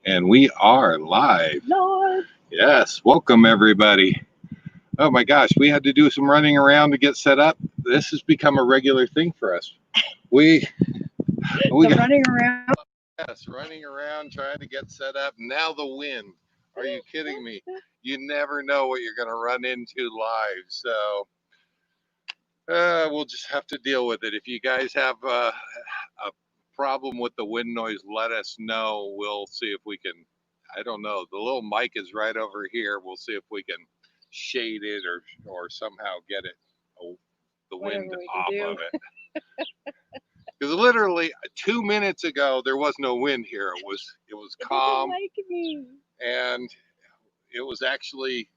And we are live. Lord. Yes, welcome everybody. Oh my gosh, we had to do some running around to get set up. This has become a regular thing for us. We got Running around. yes, running around trying to get set up. Now the wind. Are you kidding me? You never know what you're going to run into live. So we'll just have to deal with it. If you guys have a problem with the wind noise, let us know. We'll see if we can. I don't know. The little mic is right over here. We'll see if we can shade it or somehow get it the wind off of it. Because literally 2 minutes ago there was no wind here. It was calm, and it was actually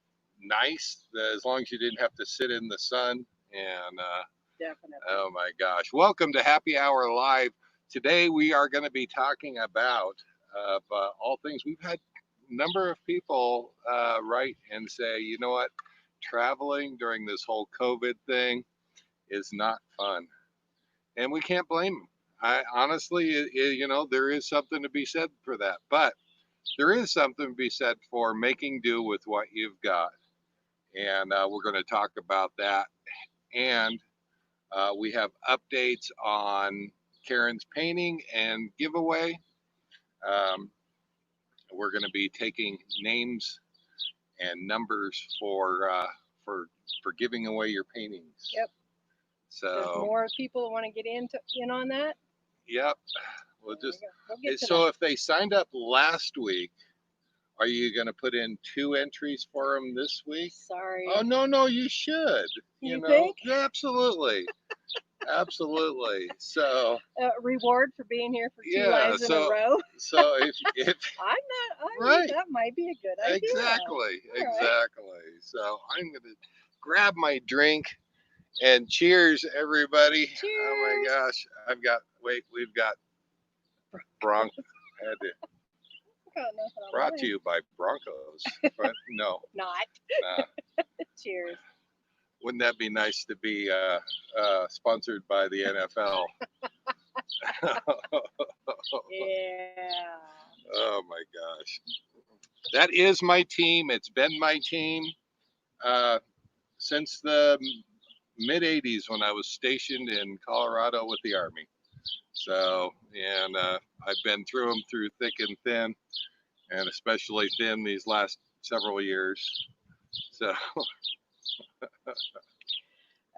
nice as long as you didn't have to sit in the sun. And Definitely. oh my gosh, welcome to Happy Hour Live. Today we are going to be talking about all things. We've had a number of people write and say, you know what, traveling during this whole COVID thing is not fun, and we can't blame them. I honestly, there is something to be said for that, but there is something to be said for making do with what you've got, and we're going to talk about that. And we have updates on Karen's painting and giveaway. We're going to be taking names and numbers for giving away your paintings. Yep. So there's more people want to get in on that. Yep. We'll so if they signed up last week, are you going to put in 2 entries for them this week? Sorry. Oh no, you should. You think? Yeah, absolutely. Absolutely. So reward for being here for 2 lives in a row. So if right, that might be a good idea. Exactly. So I'm gonna grab my drink and cheers, everybody. Cheers. Oh my gosh, we've got Bronco. Brought to you by Broncos, but no, not. Cheers. Wouldn't that be nice to be sponsored by the NFL? Yeah. Oh my gosh. That is my team. It's been my team since the mid 80s when I was stationed in Colorado with the Army. So, and I've been through them through thick and thin, and especially thin these last several years. So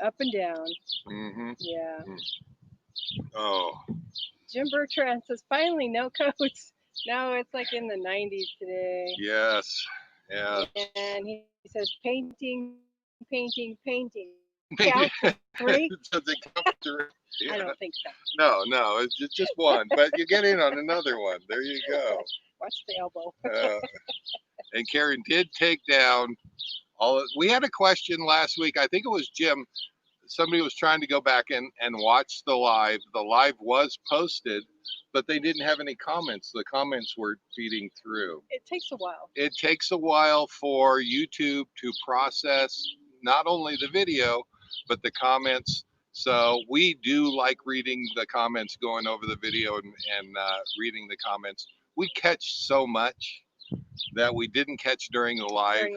up and down. Mm-hmm. Yeah. Oh. Jim Bertrand says finally no coats. No, it's like in the 90s today. Yes. And he says painting. Count 3? Does it count 3? Yeah. I don't think so. No, it's just one, but you get in on another one. There you go. Watch the elbow. And Karen did take down we had a question last week. I think it was Jim. Somebody was trying to go back and watch the live. The live was posted, but they didn't have any comments. The comments were feeding through. It takes a while. It takes a while for YouTube to process not only the video, but the comments. So we do like reading the comments, going over the video and reading the comments. We catch so much that we didn't catch during the live.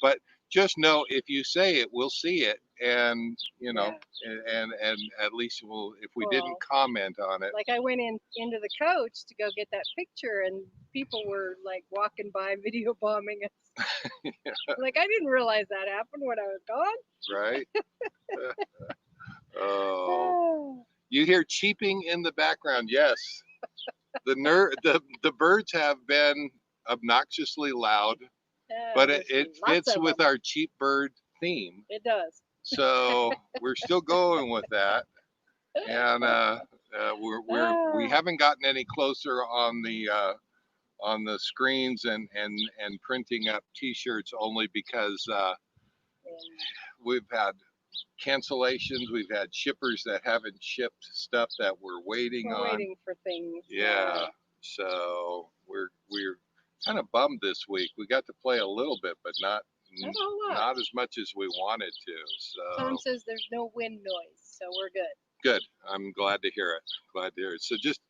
But just know if you say it, we'll see it. And and at least if we didn't comment on it. Like I went into the coach to go get that picture, and people were like walking by, video bombing us. Yeah. Like I didn't realize that happened when I was gone. Right. Oh, you hear cheeping in the background? Yes. The birds have been obnoxiously loud, but it fits with our cheap bird theme. It does. So we're still going with that, and we haven't gotten any closer on the screens and printing up T-shirts, only because we've had cancellations. We've had shippers that haven't shipped stuff that we're waiting on. Waiting for things. Yeah. So we're kind of bummed this week. We got to play a little bit, but not as much as we wanted to. So Tom says there's no wind noise, so we're good. Good. I'm glad to hear it. So just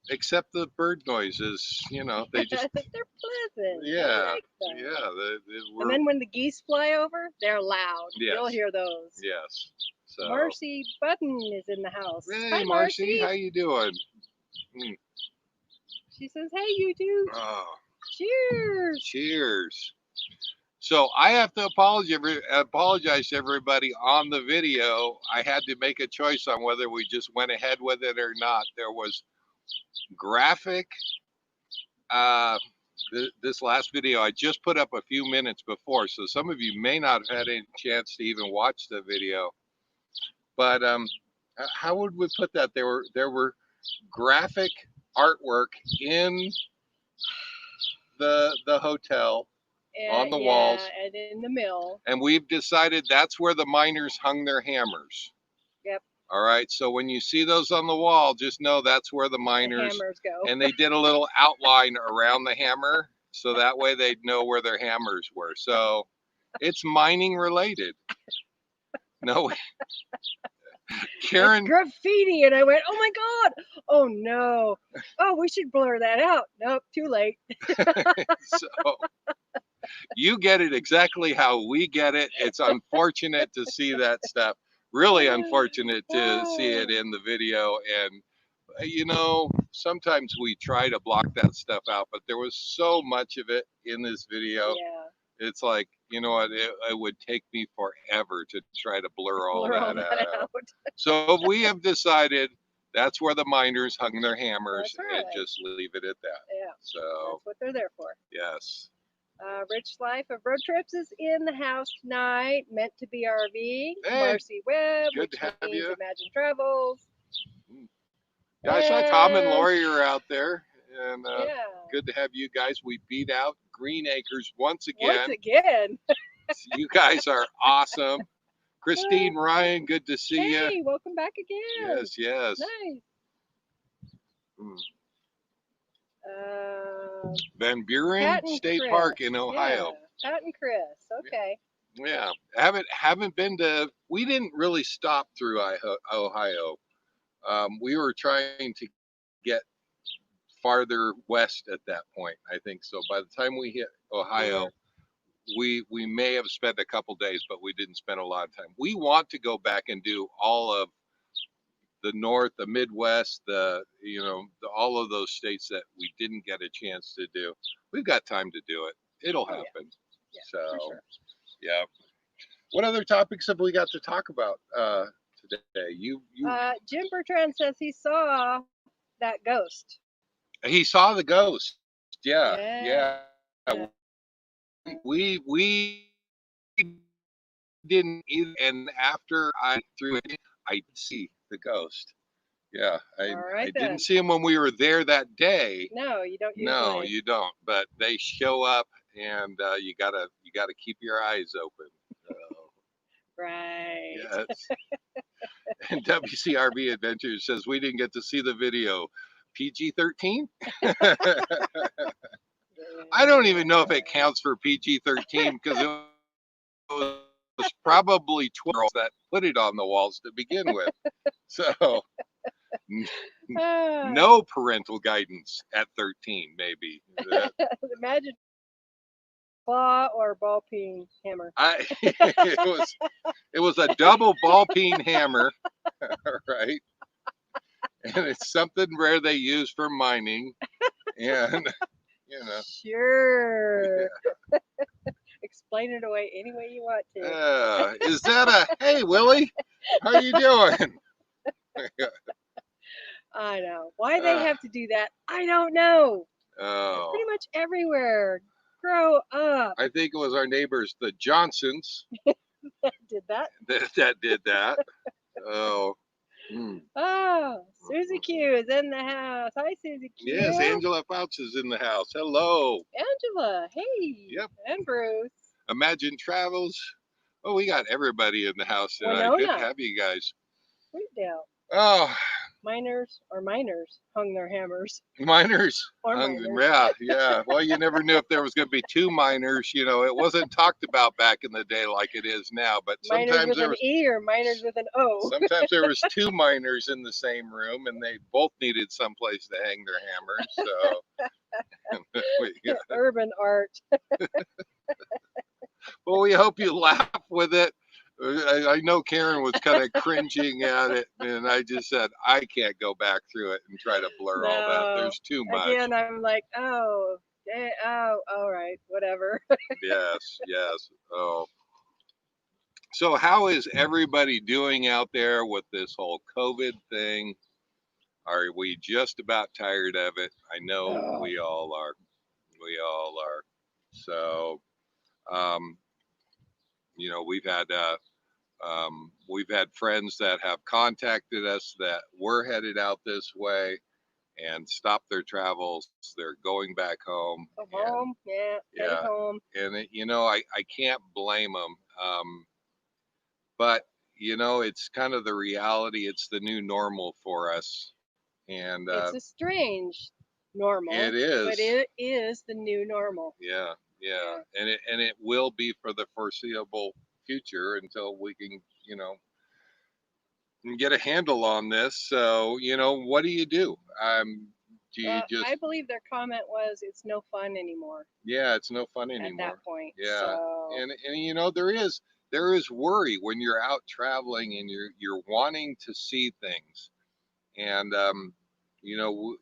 except the bird noises, you know, they just, They're pleasant. I yeah, like them. yeah, And then when the geese fly over, they're loud. Yes. You'll hear those. yes. So, Marcy Button is in the house. hey, Hi, Marcy, how you doing? She says, hey, you two. Oh, Cheers. cheers. So I have to apologize to everybody on the video. I had to make a choice on whether we just went ahead with it or not. There was graphic. This last video I just put up a few minutes before, so some of you may not have had any chance to even watch the video. But how would we put that? There were graphic artwork in the hotel. On the walls. And in the mill. And we've decided that's where the miners hung their hammers. Yep. All right. So when you see those on the wall, just know that's where the miners hammers go. And they did a little outline around the hammer, so that way they'd know where their hammers were. So it's mining related. No. Karen. It's graffiti, and I went, oh my God, oh no, oh, we should blur that out. Nope, too late. So you get it exactly how we get it. It's unfortunate to see that stuff. Really unfortunate to see it in the video. And, you know, sometimes we try to block that stuff out, but there was so much of it in this video. Yeah. It's like, you know what, it would take me forever to try to blur all that out. So we have decided that's where the miners hung their hammers, and just leave it at that. Yeah. So that's what they're there for. Yes. Richlife of Roadtrips is in the house tonight, meant to be RVing. Hey, Marcy, Webb, good which to have means you. Imagine Travels. Yeah, I saw Tom and Lori are out there, and yeah. good to have you guys. We beat out Green Acres once again. Once again. You guys are awesome. Christine, Ryan, good to see you. Hey, welcome back again. Yes, yes. Nice. Van Buren State Park in Ohio. Yeah. Pat and Chris. Okay. Yeah, haven't been to. We didn't really stop through Ohio. We were trying to get farther west at that point, I think. So by the time we hit Ohio, we may have spent a couple days, but we didn't spend a lot of time. We want to go back and do all of the North, the Midwest, all of those states that we didn't get a chance to do. We've got time to do it. It'll happen. Yeah, so, sure. Yeah. What other topics have we got to talk about today? Jim Bertrand says he saw that ghost. He saw the ghost. Yeah. We didn't either, and after I threw it in, I did see the ghost. Yeah, I didn't see him when we were there that day. No, you don't. No, you don't. But they show up, and you gotta keep your eyes open. Right. Yes. And WCRV Adventures says we didn't get to see the video. PG-13? I don't even know if it counts for PG-13 because it was probably 12 that put it on the walls to begin with. So no parental guidance at 13, maybe. Imagine claw or ball peen hammer. It was a double ball peen hammer, right? And it's something rare they use for mining, and Sure. Yeah. Explain it away any way you want to. Is that hey Willie? How you doing? I know. Why they have to do that, I don't know. Oh. Pretty much everywhere. Grow up. I think it was our neighbors, the Johnsons, that did that. That did that. Oh. Oh, SuzieQ is in the house. Hi, SuzieQ. Yes, Angela Foutz is in the house. Hello. Angela, hey. Yep. And Bruce. Imagine Travels. Oh, we got everybody in the house tonight. Good to have you guys. We do. Oh, miners hung their hammers. Miners. Or miners. Yeah. Well, you never knew if there was going to be two miners. You know, it wasn't talked about back in the day like it is now. But Miners sometimes with there an was E or miners with an O. sometimes there was two miners in the same room, and they both needed someplace to hang their hammers. So, Urban art. well, we hope you laugh with it. I know Karen was kind of cringing at it, and I just said I can't go back through it and try to blur all that. There's too much. Again, I'm like, oh, all right, whatever. Yes. Oh. So how is everybody doing out there with this whole COVID thing? Are we just about tired of it? I know we all are. We all are. So, um, you know, we've had friends that have contacted us that were headed out this way and stopped their travels. They're going back home. Home, headed home. And you know, I can't blame them. But you know, it's kind of the reality. It's the new normal for us, and it's a strange normal. It is, but it is the new normal. Yeah, and it will be for the foreseeable future until we can, you know, get a handle on this. So, you know, what do? Do you just? I believe their comment was, "It's no fun anymore." Yeah, it's no fun anymore at that point. Yeah, so. and you know, there is worry when you're out traveling and you're wanting to see things, and you know,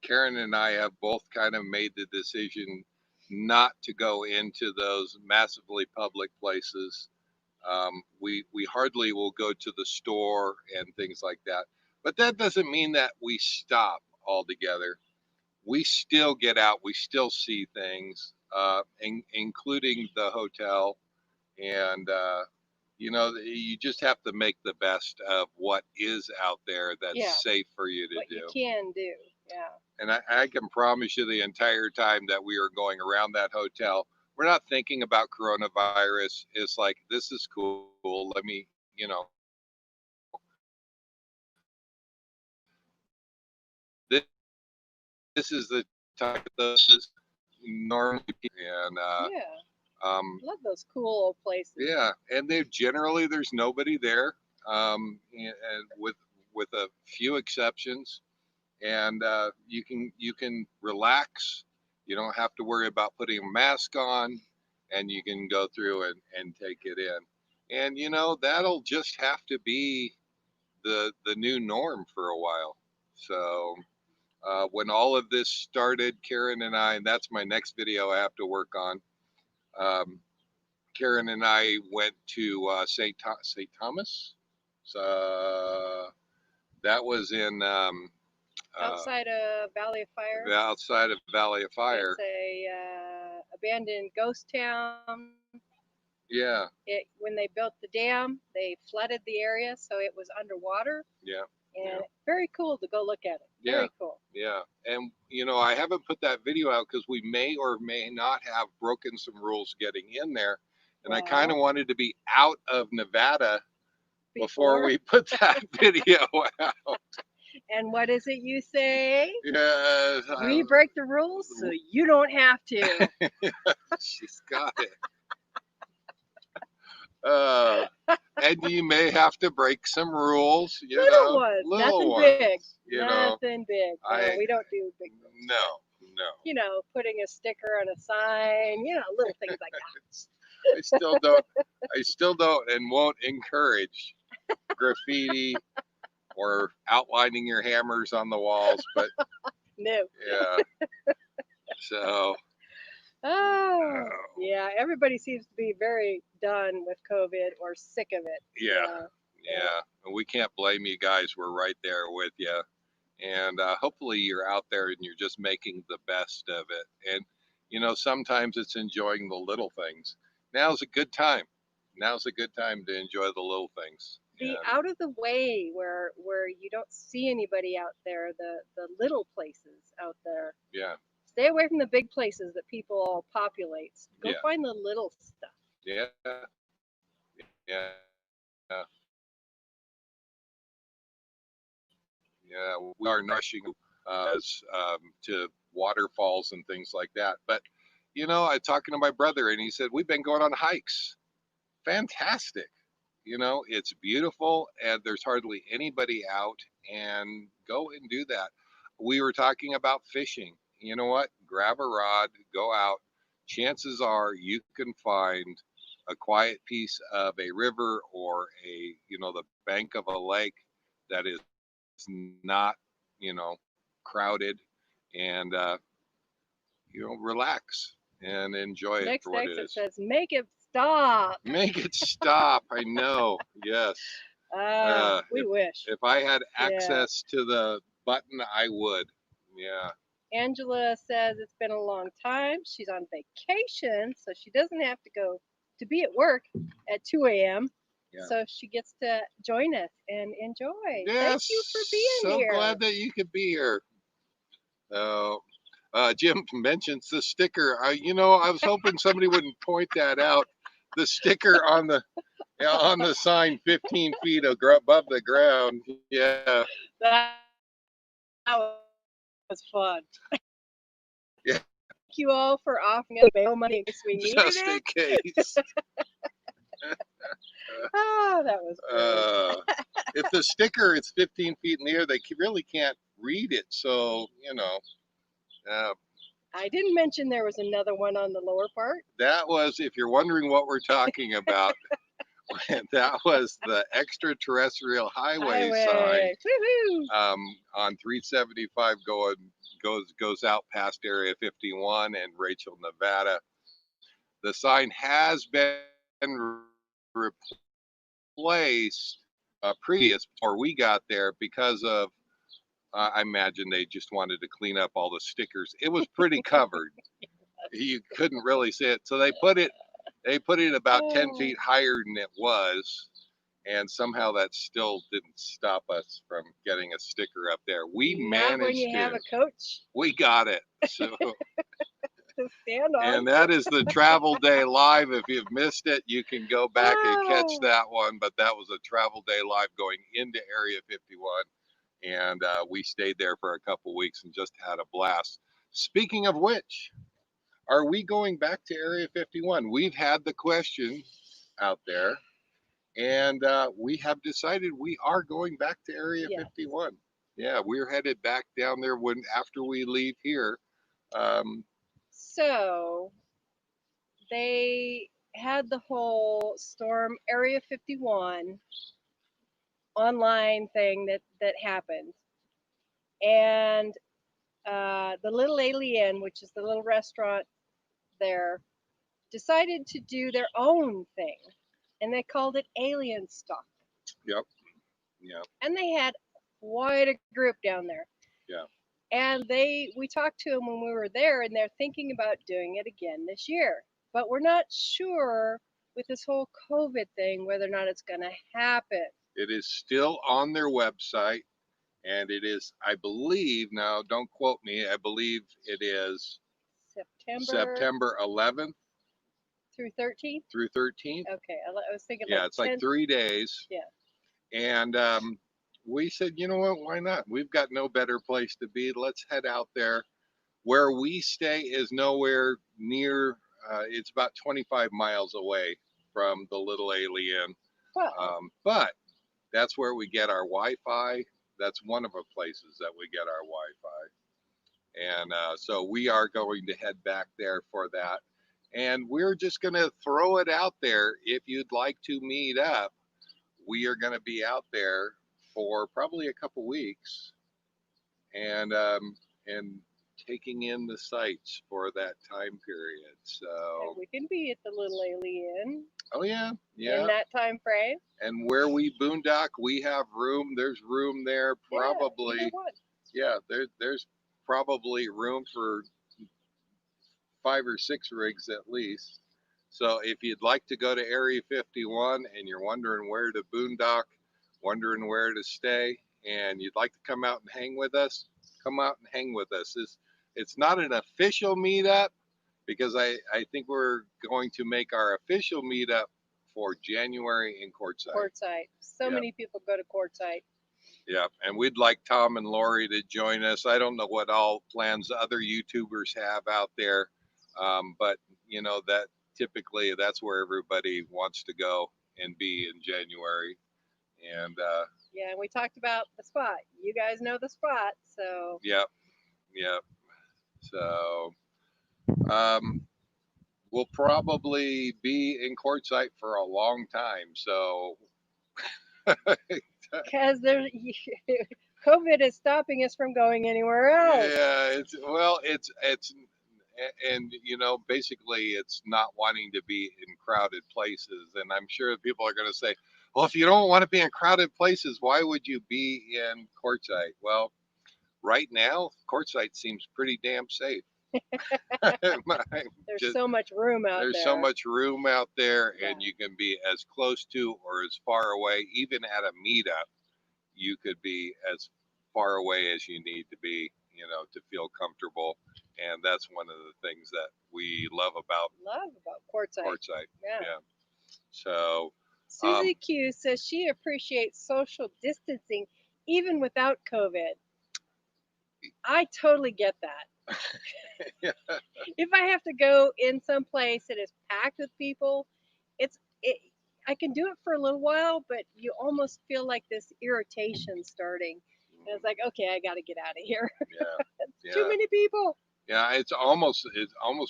Karen and I have both kind of made the decision not to go into those massively public places. We hardly will go to the store and things like that. But that doesn't mean that we stop altogether. We still get out. We still see things, including the hotel. And, you know, you just have to make the best of what is out there that's safe for you to what do. You can do, yeah. And I can promise you the entire time that we are going around that hotel, we're not thinking about coronavirus. It's like, this is cool. Let me, you know, this is the time those normally, and love those cool old places. Yeah, and there's nobody there, and with a few exceptions, and you can relax. You don't have to worry about putting a mask on, and you can go through and take it in. And you know, that'll just have to be the new norm for a while. So when all of this started, Karen and I, and that's my next video I have to work on. Karen and I went to St. Thomas. That was in outside of Valley of Fire. Outside of Valley of Fire. It's a abandoned ghost town. Yeah. When they built the dam, they flooded the area, so it was underwater. Yeah. And very cool to go look at it. Very cool. Yeah. And, you know, I haven't put that video out because we may or may not have broken some rules getting in there. And I kind of wanted to be out of Nevada before we put that video out. And what is it you say? Yes. We break the rules so you don't have to. She's got it. And you may have to break some rules, you little know. Ones. Little Nothing ones. big. You Nothing big. No, we don't do big ones. No. You know, putting a sticker on a sign, you know, little things like that. I still don't and won't encourage graffiti or outlining your hammers on the walls, but no. Yeah. So yeah, everybody seems to be very done with COVID or sick of it. Yeah. And we can't blame you guys. We're right there with you. And hopefully you're out there and you're just making the best of it. And, you know, sometimes it's enjoying the little things. Now's a good time. Now's a good time to enjoy the little things. Be out of the way where you don't see anybody out there, the little places out there. Yeah. Stay away from the big places that people all populate. Go find the little stuff. Yeah. Yeah, we are rushing to waterfalls and things like that. But I was talking to my brother, and he said we've been going on hikes. Fantastic. It's beautiful, and there's hardly anybody out. And go and do that. We were talking about fishing. You know what? Grab a rod, go out. Chances are you can find a quiet piece of a river or the bank of a lake that is not, crowded, and relax and enjoy it Next for what it exit is. says, make it stop. Make it stop. I know. Yes. We wish. If I had access to the button, I would. Yeah. Angela says it's been a long time. She's on vacation, so she doesn't have to be at work at 2 a.m. Yeah. So she gets to join us and enjoy. Yes, Thank you for being here. So glad that you could be here. Jim mentions the sticker. I was hoping somebody wouldn't point that out. The sticker on the sign, 15 feet above the ground. Yeah. That was fun. Yeah. Thank you all for offering us bail money in case we needed Just in it. case. Oh, that was great. If the sticker is 15 feet in the air, they really can't read it. So, I didn't mention there was another one on the lower part. That was, if you're wondering what we're talking about, that was the extraterrestrial highway sign on 375 goes out past Area 51 and Rachel, Nevada. The sign has been replaced previous before we got there because of I imagine they just wanted to clean up all the stickers. It was pretty covered. You couldn't really see it, so they put it about 10 feet higher than it was, and somehow that still didn't stop us from getting a sticker up there. We managed when you have a coach. We got it. So to stand on. And that is the Travel Day Live. If you've missed it, you can go back and catch that one. But that was a Travel Day Live going into Area 51. And we stayed there for a couple weeks and just had a blast. Speaking of which, are we going back to Area 51? We've had the question out there, and we have decided we are going back to Area 51. Yeah, we're headed back down there after we leave here. So they had the whole Storm Area 51 online thing that happened, and the Little Alien, which is the little restaurant there, decided to do their own thing, and they called it Alien Stock. Yep. And they had quite a group down there. Yeah. And we talked to them when we were there, and they're thinking about doing it again this year. But we're not sure with this whole COVID thing whether or not it's going to happen. It is still on their website, and it is, I believe, now don't quote me, I believe it is September 11th through 13th. Okay, I was thinking. Yeah, it's 10th. Like 3 days. Yeah. And we said, you know what, why not? We've got no better place to be. Let's head out there. Where we stay is nowhere near, it's about 25 miles away from the Little Alien. Wow. But that's where we get our Wi-Fi. That's one of the places that we get our Wi-Fi. And so we are going to head back there for that. And we're just going to throw it out there. If you'd like to meet up, we are going to be out there for probably a couple weeks, and taking in the sights for that time period. So and we can be at the Little Alien. Oh yeah. In that time frame. And where we boondock, we have room. There's room there, probably. There's probably room for 5 or 6 rigs at least. So if you'd like to go to Area 51 and you're wondering where to boondock, wondering where to stay, and you'd like to come out and hang with us, come out and hang with us. It's not an official meetup, because I think we're going to make our official meetup for January in Quartzsite. So many people go to Quartzsite. Yeah, and we'd like Tom and Lori to join us. I don't know what all plans other YouTubers have out there, but you know that typically that's where everybody wants to go and be in January. And Yeah, and we talked about the spot. You guys know the spot, so yep, yep. So um, we'll probably be in Quartzsite for a long time. So because there's COVID is stopping us from going anywhere else. yeah, it's and you know basically it's not wanting to be in crowded places, and I'm sure people are going to say, well, if you don't want to be in crowded places, why would you be in Quartzsite? Well, right now Quartzsite seems pretty damn safe. There's Just, so much room out there's there. so much room out there, Yeah. and you can be as close to or as far away. Even at a meetup, you could be as far away as you need to be, you know, to feel comfortable. And that's one of the things that we love about Quartzsite. Quartzsite. Yeah. Yeah. So, SuzieQ says she appreciates social distancing even without COVID. I totally get that. yeah, If I have to go in some place that is packed with people, I can do it for a little while, but you almost feel like this irritation starting. And it's like, okay, I got to get out of here. yeah, Too many people. yeah. It's almost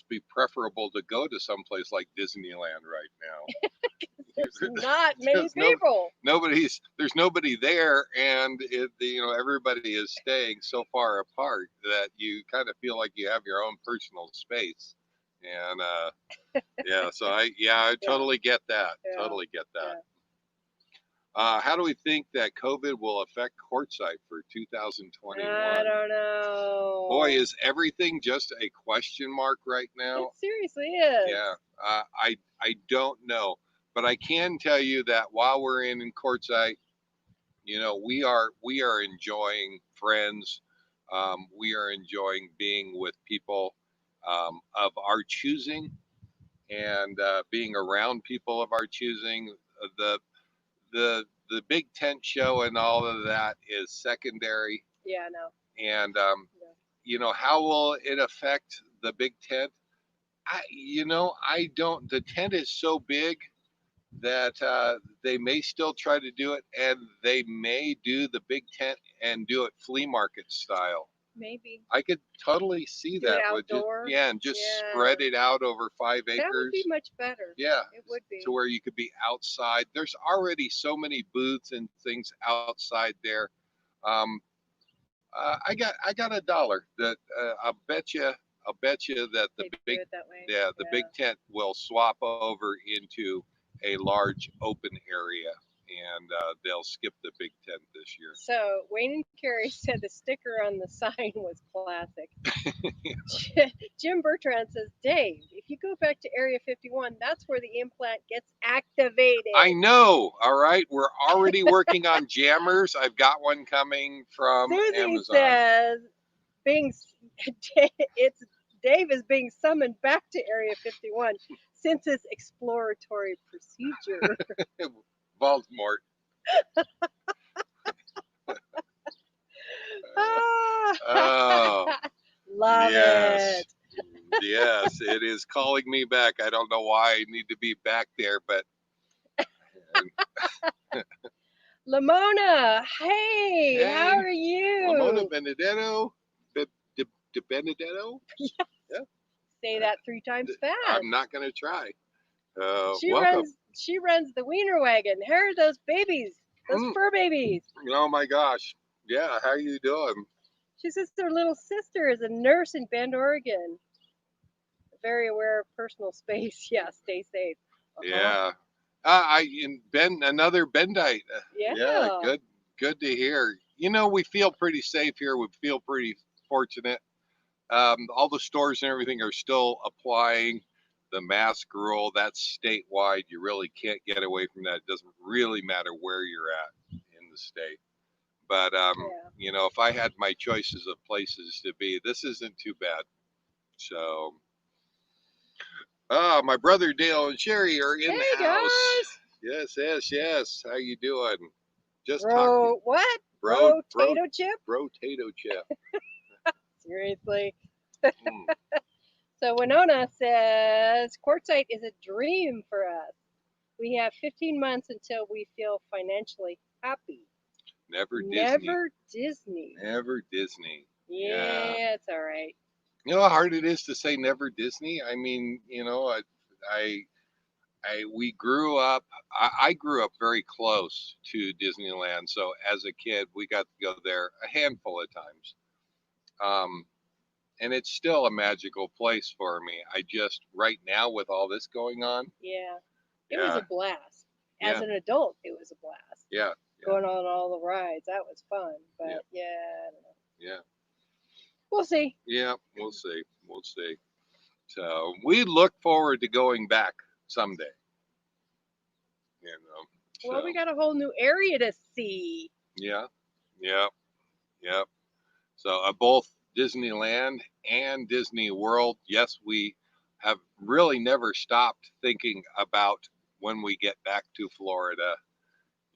be preferable to go to some place like Disneyland right now. There's not many There's people. There's nobody there, and you know everybody is staying so far apart that you kind of feel like you have your own personal space. And yeah, so I totally get that. Yeah. Totally get that. Yeah. How do we think that COVID will affect Quartzsite for 2021? I don't know. Boy, is everything just a question mark right now? It seriously is. Yeah, I don't know, but I can tell you that while we're in Quartzsite, you know, we are enjoying friends. We are enjoying being with people of our choosing, and being around people of our choosing. The the big tent show and all of that is secondary. Yeah, no. And Yeah. you know, how will it affect the big tent? I don't. The tent is so big that they may still try to do it, and they may do the big tent and do it flea market style. Maybe. I could totally see Do that. it outdoor? And just spread it out over 5 acres. That would be much better. Yeah, it would be. To where you could be outside. There's already so many booths and things outside there. Um, I got $1 that I'll bet you that the They big do it that way. the big tent will swap over into a large open area, and they'll skip the big tent this year. So Wayne and Carrie said the sticker on the sign was classic. Jim Bertrand says, Dave, if you go back to Area 51, that's where the implant gets activated. I know. All right, we're already working on jammers. I've got one coming from Susie Amazon. says, Dave is being summoned back to Area 51 since his exploratory procedure. Baltimore. Oh, Love yes. it. Yes, it is calling me back. I don't know why I need to be back there, but LaMona, hey, how are you? LaMona DiBenedetto, DiBenedetto. Yeah. Say that 3 times fast. I'm not going to try. She welcome. runs the wiener wagon. Here are those babies, those fur babies. Oh my gosh. Yeah, how you doing? She says her little sister is a nurse in Bend, Oregon. Very aware of personal space. Yeah, stay safe. Yeah. Another Bendite. Yeah. Good to hear. You know, we feel pretty safe here. We feel pretty fortunate. All the stores and everything are still applying the mask rule. That's statewide. You really can't get away from that. It doesn't really matter where you're at in the state. But you know, if I had my choices of places to be, this isn't too bad. So, my brother Dale and Sherry are in the house. Guys. Yes. How you doing? Just talk. What? Bro, Potato chip? potato chip. Seriously. Mm. So Winona says, quartzite is a dream for us. We have 15 months until we feel financially happy. Never Disney. Never Disney. Never Disney. Yeah, it's all right. You know how hard it is to say never Disney? I mean, we grew up, I grew up very close to Disneyland. So as a kid, we got to go there a handful of times. And it's still a magical place for me. I just, right now with all this going on. Yeah. It was a blast. As an adult, it was a blast. Yeah. Going on all the rides. That was fun. But I don't know. Yeah. We'll see. Yeah, we'll see. We'll see. So we look forward to going back someday. Well, we got a whole new area to see. Yeah. So both Disneyland and Disney World. Yes, we have really never stopped thinking about when we get back to Florida.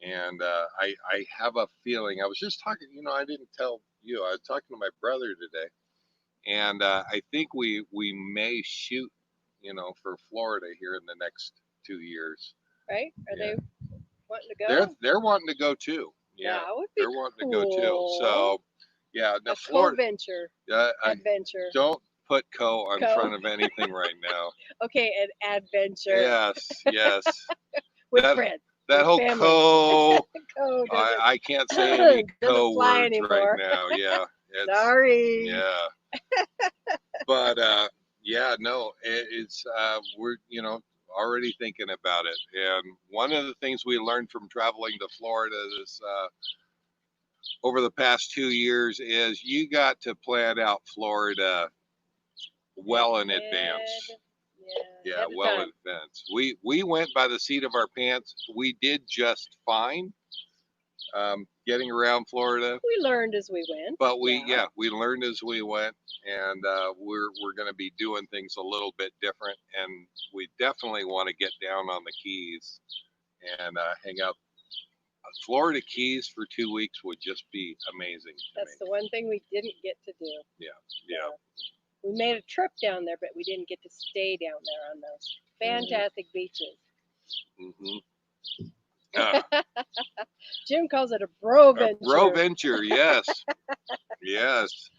And I have a feeling, I was just talking, I didn't tell you, I was talking to my brother today. And I think we may shoot, for Florida here in the next 2 years. Right? Are they wanting to go? They're wanting to go too. Yeah, that would be wanting to go too. So, yeah, now Florida. Co-venture. Adventure. Don't put co on front of anything right now. Okay, an adventure. Yes. With friends. That whole family. co. Co I can't say any co words anymore. right now. Yeah. Sorry. Yeah. But it's we're already thinking about it. And one of the things we learned from traveling to Florida is over the past 2 years is you got to plan out Florida well in advance. Yeah, well in advance. We went by the seat of our pants. We did just fine getting around Florida. We learned as we went. But we learned as we went, and we're going to be doing things a little bit different, and we definitely want to get down on the Keys and hang out. Florida Keys for 2 weeks would just be amazing. That's the one thing we didn't get to do. Yeah. We made a trip down there, but we didn't get to stay down there on those fantastic beaches. Jim calls it a bro venture. A bro venture, yes. Yes.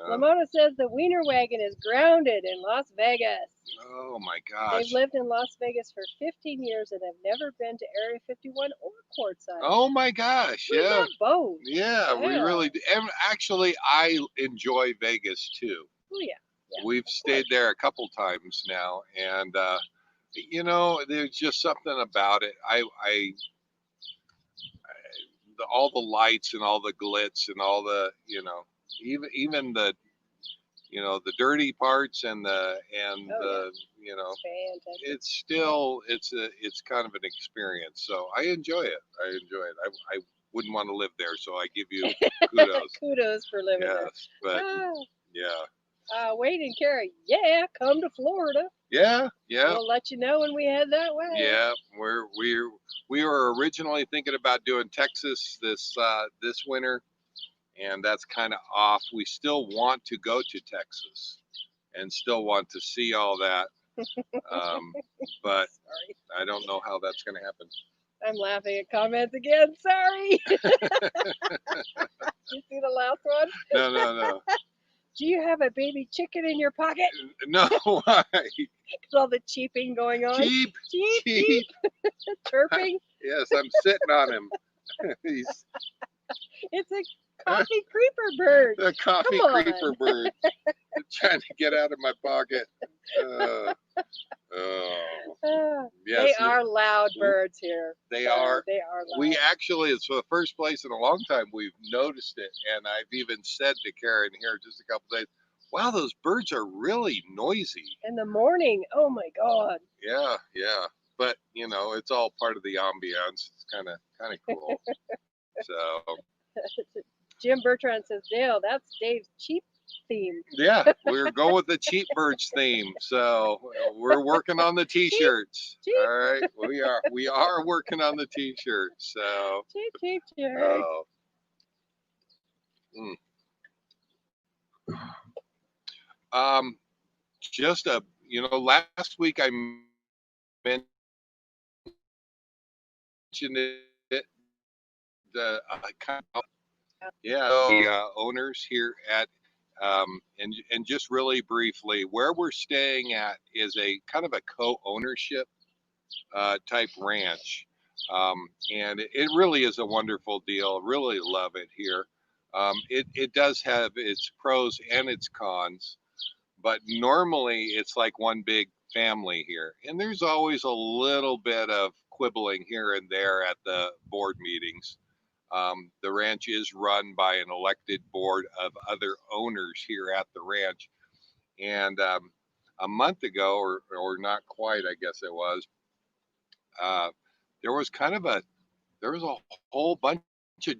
LaMona says the Wiener Wagon is grounded in Las Vegas. Oh my gosh. They've lived in Las Vegas for 15 years and have never been to Area 51 or Quartzsite. Oh my gosh, we love both. Yeah, we really do. And actually, I enjoy Vegas too. Oh yeah. We've stayed there a couple times now, and there's just something about it. All the lights and all the glitz and all the even the the dirty parts and the it's still it's kind of an experience. So I enjoy it. I wouldn't want to live there, so I give you kudos. Kudos for living there. But yeah. Wade and Carrie, come to Florida. Yeah. We'll let you know when we head that way. Yeah, we were originally thinking about doing Texas this winter, and that's kind of off. We still want to go to Texas and still want to see all that, but I don't know how that's going to happen. I'm laughing at comments again. Sorry. You see the last one? No. Do you have a baby chicken in your pocket? No, why? It's all the cheeping going on. Cheep. Chirping. Yes, I'm sitting on him. It's a coffee creeper bird. The coffee creeper bird. Trying to get out of my pocket. Yes, they are loud birds here. They are. They are loud. We actually, it's the first place in a long time we've noticed it. And I've even said to Karen here just a couple days, wow, those birds are really noisy. In the morning, oh my God. Yeah. But, it's all part of the ambiance. It's kind of cool. So. Jim Bertrand says, Dale, that's Dave's cheap theme. Yeah, we're going with the cheap birds theme. So we're working on the t-shirts. Cheap. All right, we are working on the t-shirts. So Cheap shirts. oh, mm. Just last week I mentioned it. The kind of, yeah, the owners here at and just really briefly, where we're staying at is a kind of a co-ownership type ranch, and it really is a wonderful deal. Really love it here. It does have its pros and its cons, but normally it's like one big family here, and there's always a little bit of quibbling here and there at the board meetings. The ranch is run by an elected board of other owners here at the ranch. And a month ago, or not quite, I guess it was, uh, there was there was a whole bunch of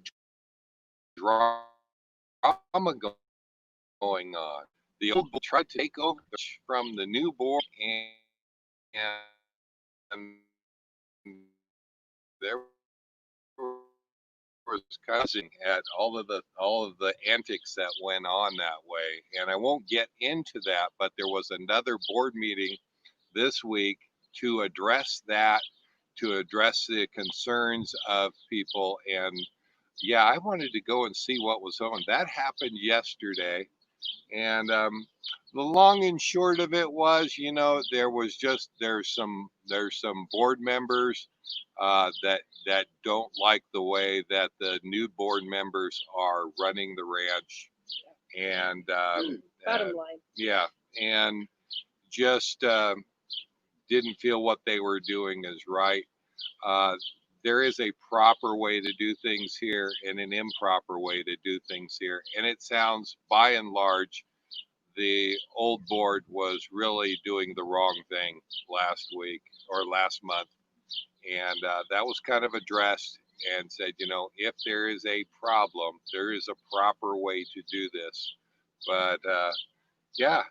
drama going on. The old board tried to take over from the new board, and there was cussing at all of the antics that went on that way. And I won't get into that, but there was another board meeting this week to address that, to address the concerns of people. And yeah, I wanted to go and see what was on. That happened yesterday. And the long and short of it was, there's some board members that don't like the way that the new board members are running the ranch, and Bottom line. yeah, and just didn't feel what they were doing is right. Uh, there is a proper way to do things here and an improper way to do things here, and it sounds by and large the old board was really doing the wrong thing last week or last month. And that was kind of addressed and said, if there is a problem, there is a proper way to do this. But yeah,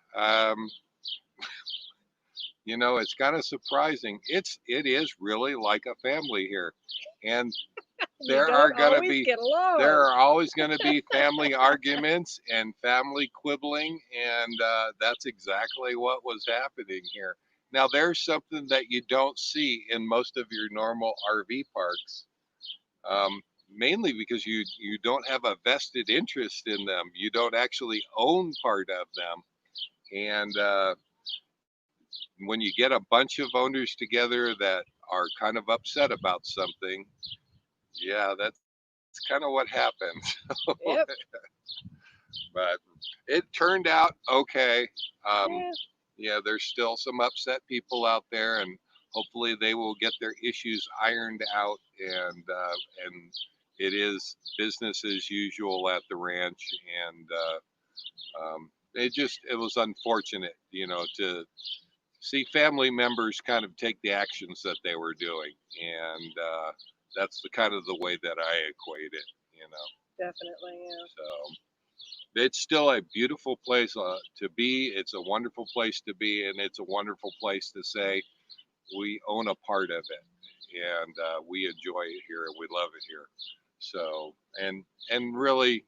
it's kind of surprising. It is really like a family here. And there are always going to be family arguments and family quibbling, and that's exactly what was happening here. Now there's something that you don't see in most of your normal RV parks, mainly because you don't have a vested interest in them. You don't actually own part of them, and when you get a bunch of owners together that are kind of upset about something, yeah, that's kind of what happened. Yep. But it turned out okay. Yeah. Yeah, there's still some upset people out there, and hopefully they will get their issues ironed out. And it is business as usual at the ranch. And it was unfortunate, to see family members kind of take the actions that they were doing, and that's the kind of the way that I equate it. Definitely, yeah. So it's still a beautiful place to be. It's a wonderful place to be, and it's a wonderful place to say we own a part of it, and we enjoy it here, and we love it here. So, and really,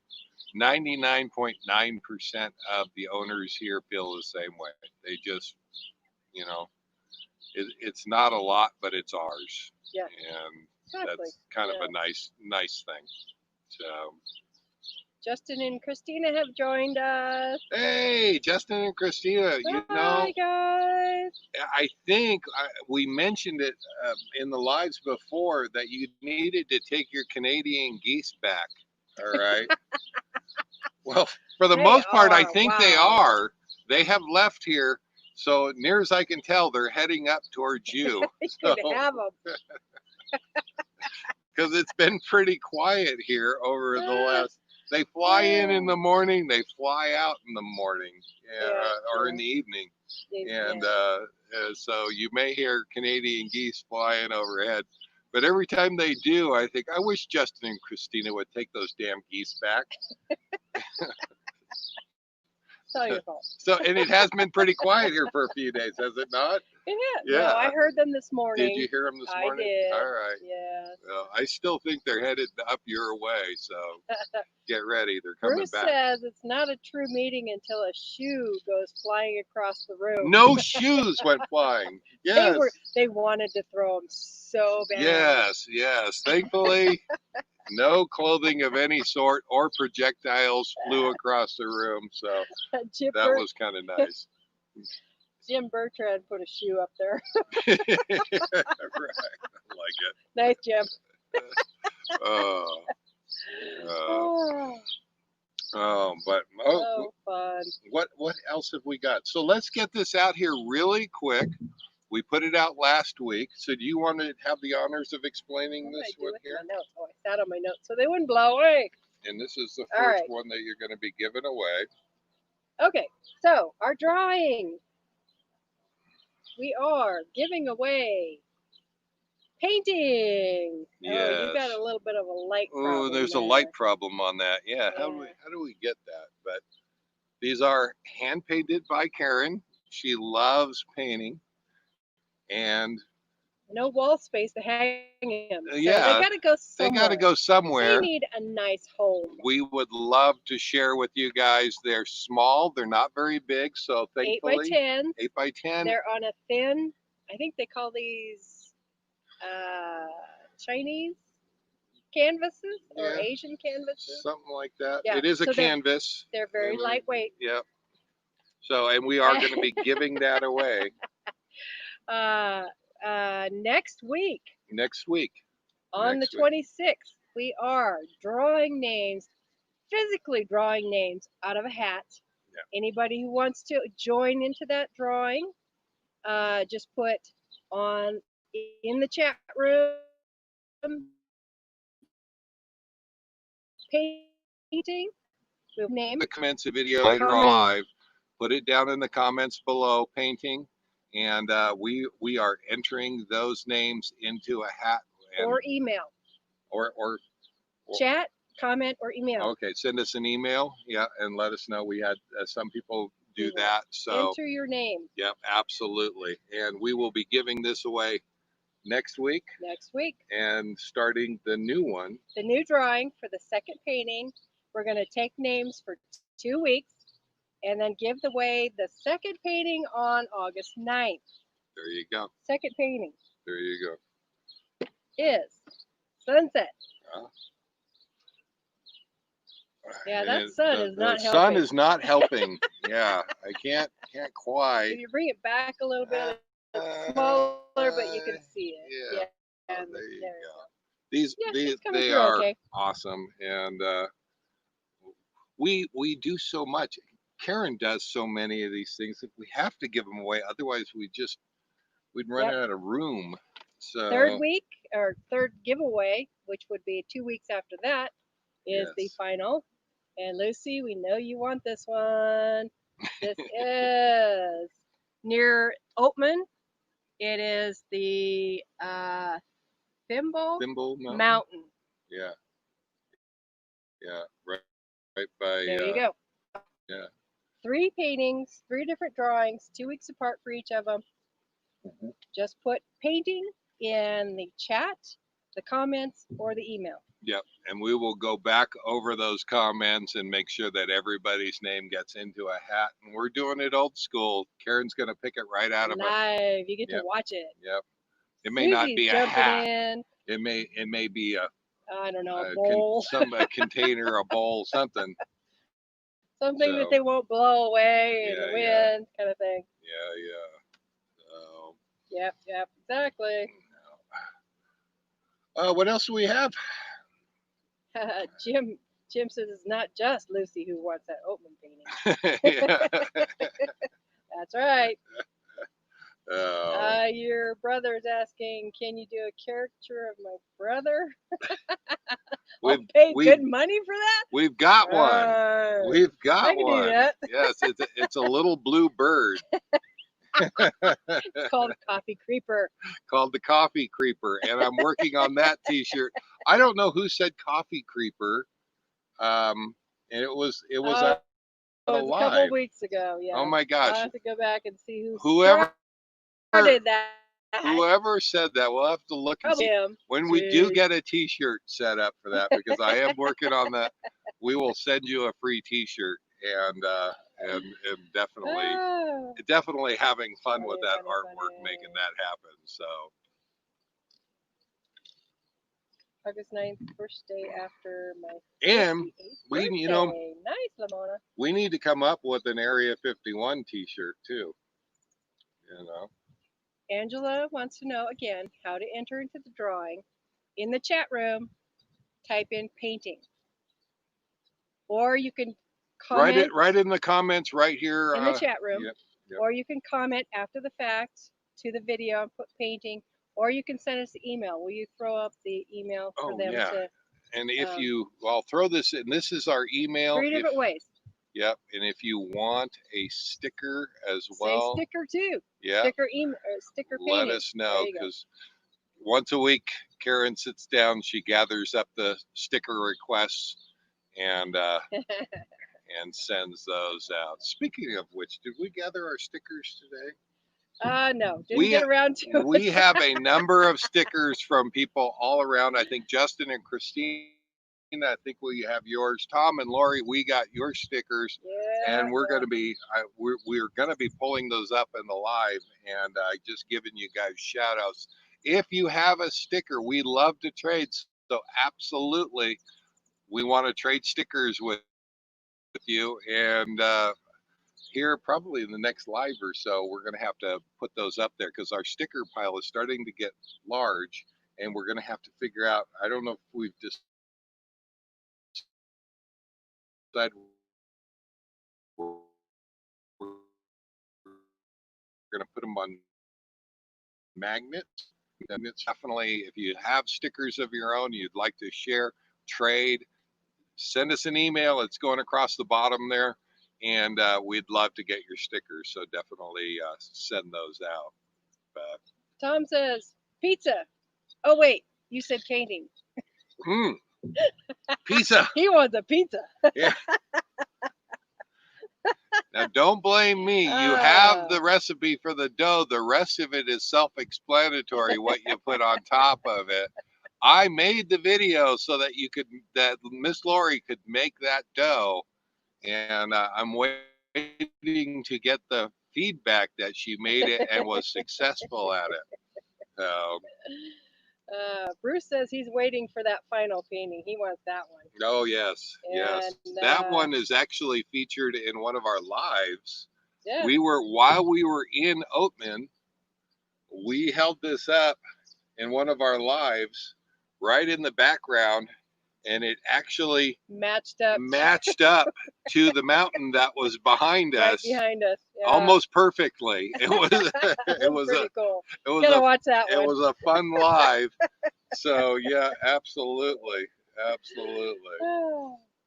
99.9% of the owners here feel the same way. They just, it's not a lot, but it's ours. Yeah. And Exactly. that's kind of a nice thing. So. Justin and Christina have joined us. Hey, Justin and Christina, Hi, guys. I think we mentioned it in the lives before that you needed to take your Canadian geese back. All right. Well, for the most part, I think they are. They have left here. So near as I can tell, they're heading up towards you. You could have them. Because it's been pretty quiet here over the last. They fly in the morning, they fly out in the morning, or in the evening. And so you may hear Canadian geese flying overhead. But every time they do, I think, I wish Justin and Christina would take those damn geese back. It's all your fault. So, and it has been pretty quiet here for a few days, has it not? It is. Yeah. No, I heard them this morning. Did you hear them this morning? I did. All right. Yeah. Well, I still think they're headed up your way, so get ready. They're coming Bruce back. says it's not a true meeting until a shoe goes flying across the room. No shoes went flying. Yes. They wanted to throw them so bad. Yes, yes. Thankfully, no clothing of any sort or projectiles flew across the room, so that was kind of nice. Jim Bertrand put a shoe up there. Right. I like it. Nice, Jim. But So fun. What else have we got? So let's get this out here really quick. We put it out last week. So do you want to have the honors of explaining this one here? My notes. Oh, I sat on my notes so they wouldn't blow away. And this is the first one that you're going to be giving away. Okay, so our drawing. We are giving away painting. Yes. Oh, you got a little bit of a light problem. Oh, there's a light problem on that. Yeah. How do we get that? But these are hand painted by Karen. She loves painting, and no wall space to hang them. So yeah, they got to go somewhere. They got to go somewhere. They need a nice home. We would love to share with you guys. They're small. They're not very big. So thankfully, 8 by 10. 8 by 10. They're on a thin. I think they call these Chinese canvases or Asian canvases. Something like that. Yeah. It is a canvas. They're very lightweight. Yep. So, and we are going to be giving that away. Next week. Next week. On the 26th, we are drawing names, physically drawing names out of a hat. Yeah. Anybody who wants to join into that drawing, just put on in the chat room painting. Name. The comments the video later on live. Put it down in the comments below, painting, and we are entering those names into a hat. Or email. Or chat, comment, or email. Okay, send us an email, yeah, and let us know. We had some people do that. So enter your name. Yep, absolutely. And we will be giving this away next week. Next week. And starting the new one. The new drawing for the second painting. We're going to take names for 2 weeks and then give away the second painting on August 9th. There you go. Second painting. There you go. Is Sunset. Yeah, that sun is not helping. The sun is not helping. Yeah, I can't quite. If you bring it back a little bit, it's smaller, but you can see it. Yeah. Oh, there you go. These they are awesome, and we do so much. Karen does so many of these things that we have to give them away. Otherwise, we'd run out of room. So third week or third giveaway, which would be 2 weeks after that, is the final. And Lucy, we know you want this one. This is near OATMAN. It is the THIMBLE Mountain. Yeah. Yeah. Right by. There you go. Yeah. 3 paintings, 3 different drawings, 2 weeks apart for each of them. Mm-hmm. Just put painting in the chat, the comments, or the email. Yep, and we will go back over those comments and make sure that everybody's name gets into a hat. And we're doing it old school. Karen's going to pick it right out of live. You get to watch it. Yep. It may not be a hat. It may be a I don't know, a bowl, a container, a bowl, something. Something that they won't blow away in the wind, kind of thing. Yeah. Yep, exactly. What else do we have? Jim says it's not just Lucy who wants that OATMAN painting. That's right. Your brother's asking, can you do a caricature of my brother? I'll pay good money for that? We've got one. We've got one. Do that. Yes, it's a little blue bird. It's called a coffee creeper. Called the coffee creeper, and I'm working on that T-shirt. I don't know who said coffee creeper, and it was it was a couple of weeks ago. Yeah. Oh my gosh. I'll have to go back and see whoever started that. Whoever said that, we'll have to look and see when we do get a T-shirt set up for that, because I am working on that. We will send you a free T-shirt, and definitely having fun with that artwork, making that happen. So August 9th, first day after my and 58th we birthday. you know Nice, LaMona. we need to come up with an Area 51 T-shirt too. You know. Angela wants to know again how to enter into the drawing. In the chat room, type in painting, or you can comment right in the comments right here in the chat room, yep. Or you can comment after the fact to the video and put painting, or you can send us the email. Will you throw up the email for them to? And if I'll throw this in. This is our email. 3 different ways. Yep, and if you want a sticker as well. Say sticker too. Yeah. Sticker email, sticker painting. Let us know, because once a week Karen sits down, she gathers up the sticker requests and and sends those out. Speaking of which, did we gather our stickers today? No, didn't get around to it. We have a number of stickers from people all around. I think Justin and Christine, I think we have yours. Tom and Lori, we got your stickers, and we're going to be we're going to be pulling those up in the live, and just giving you guys shout outs. If you have a sticker, we love to trade, so absolutely we want to trade stickers with you. And here probably in the next live or so, we're going to have to put those up there, because our sticker pile is starting to get large, and we're going to have to figure out, I don't know if we've just decided we're going to put them on magnets. Definitely, if you have stickers of your own you'd like to share, trade, send us an email. It's going across the bottom there, and we'd love to get your stickers, so definitely send those out. Tom says pizza. Oh wait, you said painting. Pizza. He wants a pizza. Yeah. Now don't blame me. You have the recipe for the dough. The rest of it is self-explanatory, what you put on top of it. I made the video so that Miss Lori could make that dough, and I'm waiting to get the feedback that she made it and was successful at it. So, Bruce says he's waiting for that final painting. He wants that one. Oh yes, yes. That one is actually featured in one of our lives. Yeah. While we were in OATMAN, we held this up in one of our lives, right in the background, and it actually matched up to the mountain that was behind us. Right behind us. Yeah. Almost perfectly. It was pretty cool. Watch that one. It was a fun live. So yeah, absolutely.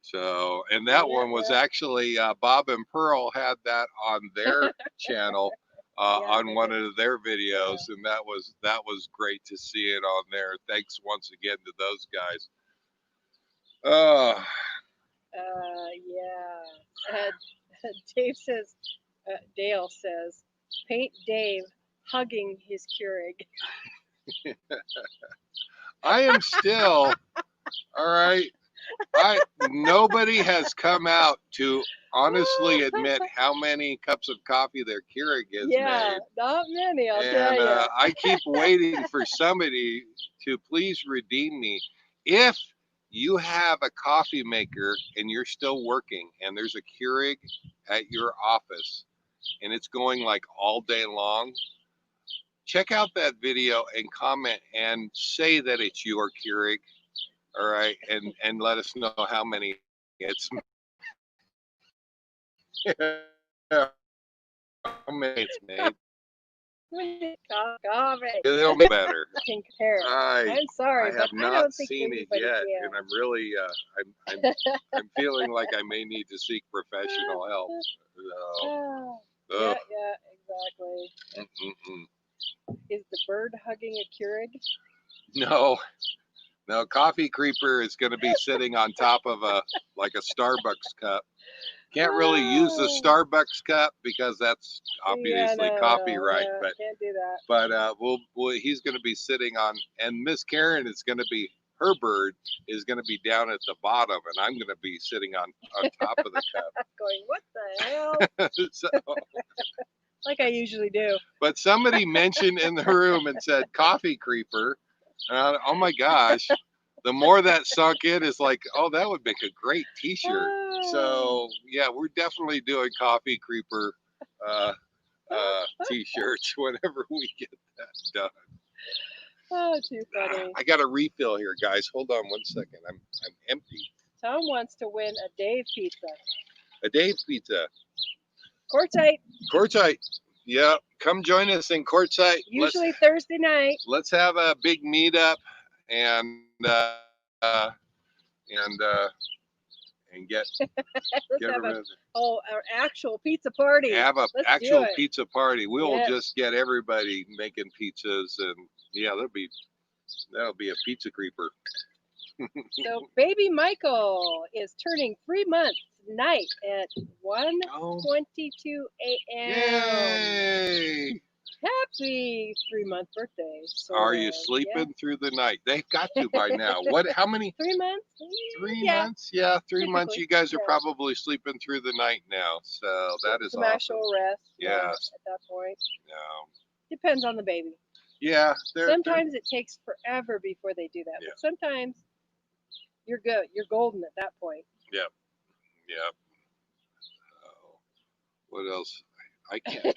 So, and that one was actually Bob and Pearl had that on their channel on one of their videos, and that was great to see it on there. Thanks once again to those guys. Dale says, paint Dave hugging his Keurig. I am still, all right. Nobody has come out to honestly admit how many cups of coffee their Keurig has made. Yeah, not many, I'll tell you. I keep waiting for somebody to please redeem me. If you have a coffee maker and you're still working and there's a Keurig at your office and it's going like all day long, check out that video and comment and say that it's your Keurig. All right, and let us know how many it's how many it's made. It'll be better. I'm sorry, I have not seen it yet, and I'm really I'm feeling like I may need to seek professional help. So, yeah, exactly. Is the bird hugging a Keurig? No. No, Coffee Creeper is going to be sitting on top of a Starbucks cup. Can't really use the Starbucks cup because that's obviously copyright. Yeah, But can't do that. he's going to be sitting on, and Miss Karen is going to be, her bird is going to be down at the bottom, and I'm going to be sitting on top of the cup. Going, what the hell? So, Like I usually do. but somebody mentioned in the room and said coffee creeper. Oh my gosh. The more that sunk in is like, oh, that would make a great t-shirt. So yeah, we're definitely doing coffee creeper t-shirts whenever we get that done. Oh, too funny. I got a refill here, guys. Hold on one second. I'm empty. Tom wants to win a Dave pizza. A Dave pizza. Quartzite. Quartzite. Yeah, come join us in Quartzite. Usually Thursday night. Let's have a big meetup and get our actual pizza party. Have a actual pizza party. We'll just get everybody making pizzas, and yeah, that'll be a pizza creeper. So baby Michael is turning 3 months tonight at 1:22 a.m. Yay! Happy 3-month birthday. Are you sleeping through the night? They've got to by now. How many? 3 months? 3 months? Yeah, 3 months. You guys are probably sleeping through the night now. So that is some actual rest. Yes. At that point. No. Depends on the baby. Yeah. Sometimes it takes forever before they do that. Yeah. But sometimes you're good. You're golden at that point. Yep. Yep. What else? I can't.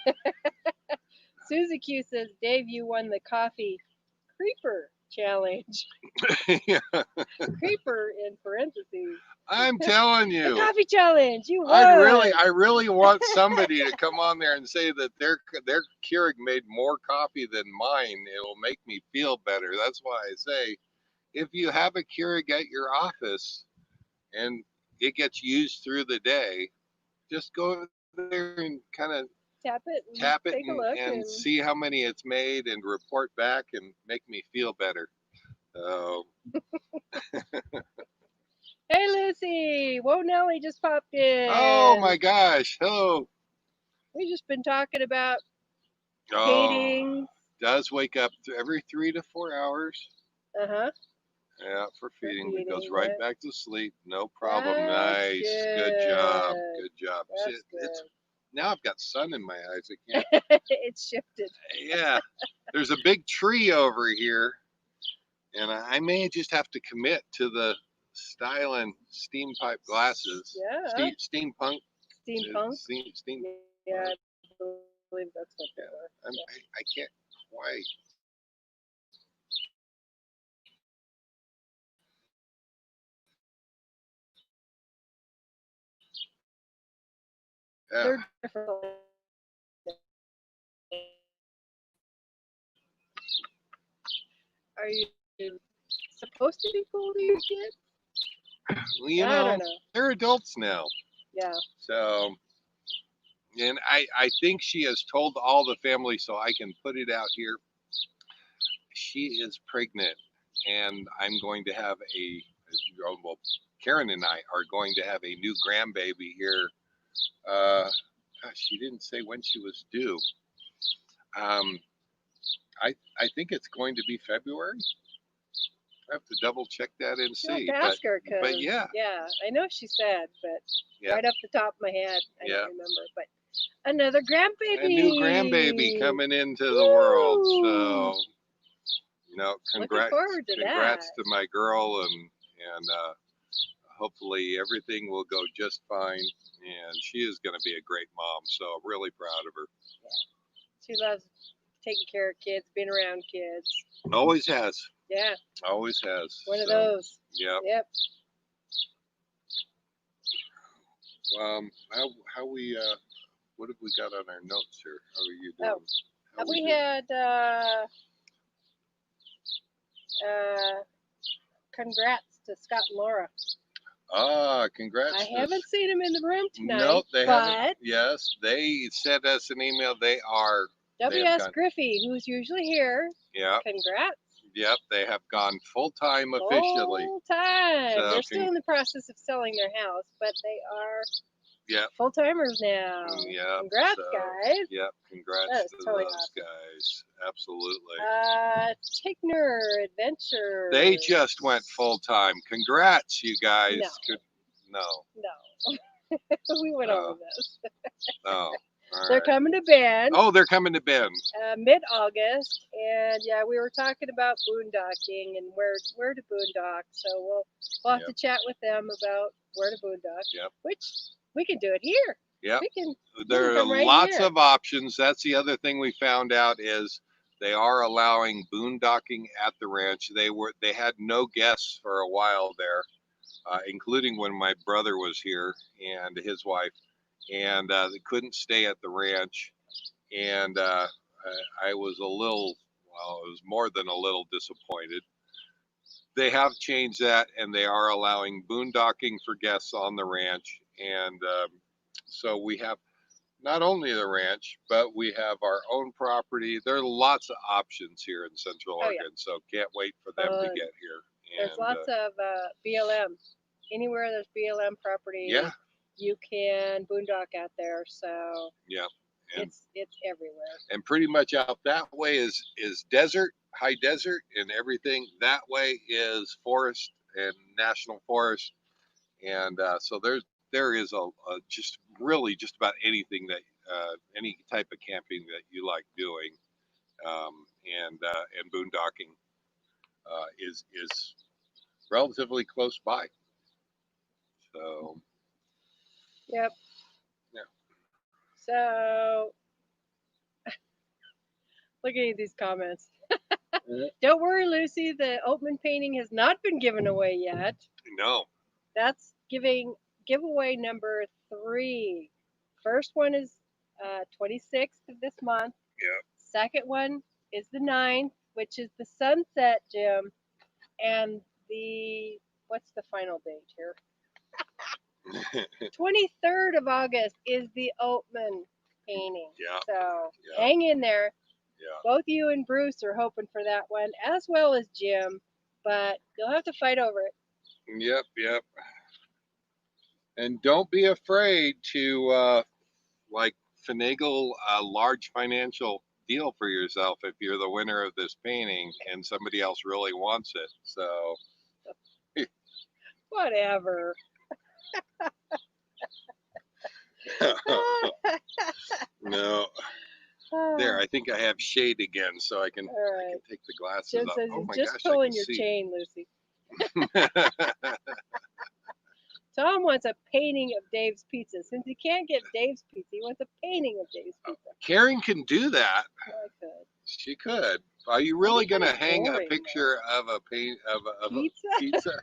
SuzieQ says, Dave, you won the coffee creeper challenge. Yeah. Creeper in parentheses. I'm telling you. The coffee challenge. You won. I really want somebody to come on there and say that their Keurig made more coffee than mine. It will make me feel better. That's why I say, if you have a Keurig at your office and it gets used through the day, just go there and kind of tap it and see how many it's made and report back and make me feel better. So. Hey Lucy, whoa, Nellie just popped in. Oh my gosh, hello. We've just been talking about feeding. Does wake up every 3 to 4 hours. Uh-huh. Yeah, for feeding. It goes right back to sleep. No problem. Nice. Good job. Good job. It's now I've got sun in my eyes. I can't. It's shifted. Yeah. There's a big tree over here, and I may just have to commit to the styling steam pipe glasses. Yeah. Steampunk. Steampunk. Steam. Yeah, I believe that's what they are. I can't quite. They're different. Are you supposed to be cool to your kids? Well, you know, they're adults now. Yeah. So, and I think she has told all the family, so I can put it out here. She is pregnant, and I'm going to have well, Karen and I are going to have a new grandbaby here. Gosh, she didn't say when she was due. I think it's going to be February. I have to double check that and see. You'll have to ask her, but yeah. Yeah, I know she said, but right off the top of my head, I don't remember. But another grandbaby. A new grandbaby coming into the world. So, congrats. Looking forward to congrats to my girl, and hopefully everything will go just fine. And she is going to be a great mom. So really proud of her. Yeah. She loves taking care of kids, being around kids. Always has. Yeah. Always has. One of those. Yep. Yep. How we what have we got on our notes here? How are you doing? We had congrats to Scott and Laura. Congrats. I haven't seen them in the room tonight. Nope, they haven't. Yes, they sent us an email. They are. W.S. Griffey, who's usually here. Yeah. Congrats. Yep, they have gone full-time officially. Full-time. So they're still in the process of selling their house, but they are Yep. Full timers now. Yep. Congrats, So, guys. Yep. Congrats That is to totally those awesome. guys. Absolutely. Tigner Adventure. They just went full time. Congrats, you guys. No. No. We went over this. Oh. They're coming to Bend. Oh, they're coming to Bend. Mid-August, and yeah, we were talking about boondocking and where to boondock. So we'll have to chat with them about where to boondock. Yep. Which we can do it here. Yep. There are right lots here. of options. That's the other thing we found out is they are allowing boondocking at the ranch. They had no guests for a while there, including when my brother was here and his wife, and they couldn't stay at the ranch. And I was a little, well, it was more than a little disappointed. They have changed that, and they are allowing boondocking for guests on the ranch. And so we have not only the ranch, but we have our own property. There are lots of options here in Central Oregon, so can't wait for them to get here. And, there's lots of BLM. Anywhere there's BLM property, you can boondock out there. So and it's everywhere. And pretty much out that way is desert, high desert, and everything that way is forest and national forest. And so there is a just really just about anything that any type of camping that you like doing, and boondocking is relatively close by. So. Yep. Yeah. So, looking at these comments. Don't worry, Lucy. The OATMAN painting has not been given away yet. No. That's giveaway number 3. First one is 26th of this month. Yep. Second one is the 9th, which is the sunset, Jim. And what's the final date here? 23rd of August is the OATMAN painting. Yeah. So hang in there. Yeah. Both you and Bruce are hoping for that one, as well as Jim, but you'll have to fight over it. Yep. And don't be afraid to finagle a large financial deal for yourself if you're the winner of this painting and somebody else really wants it. So whatever. No. There, I think I have shade again, so I can take the glasses Jim off. says Oh my just gosh, pulling I can your see. chain, Lucy. Tom wants a painting of Dave's Pizza. Since he can't get Dave's Pizza, he wants a painting of Dave's Pizza. Karen can do that. I could. She could. Are you really going to hang a picture of a pizza?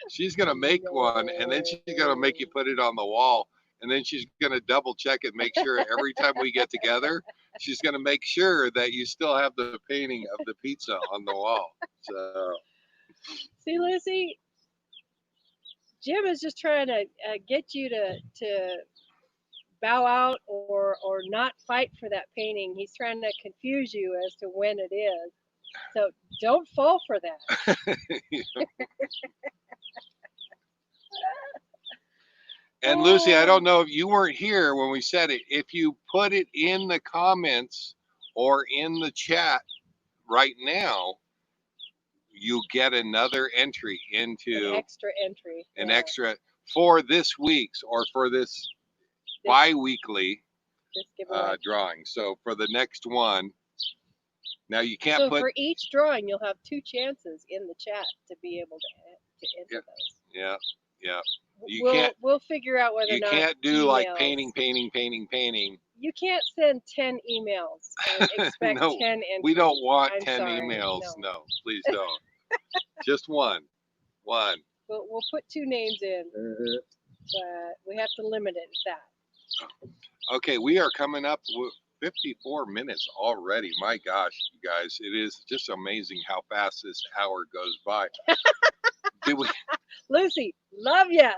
She's going to make one, and then she's going to make you put it on the wall, and then she's going to double check it, make sure every time we get together, she's going to make sure that you still have the painting of the pizza on the wall. So, see, Lucy, Jim is just trying to get you to bow out or not fight for that painting. He's trying to confuse you as to when it is. So don't fall for that. And Lucy, I don't know if you weren't here when we said it. If you put it in the comments or in the chat right now, you get another entry into an extra for this week's or for this bi-weekly drawing. So for the next one, now you can't put. So for each drawing, you'll have 2 chances in the chat to be able to enter those. Yeah. We'll figure out whether or not you can't do emails. Like painting. You can't send 10 emails and expect No, 10 entries. We don't want I'm 10 sorry, emails. No, please don't. Just one. We'll put 2 names in, but we have to limit it at that. Okay, we are coming up with 54 minutes already. My gosh, you guys, it is just amazing how fast this hour goes by. Lucy, love ya.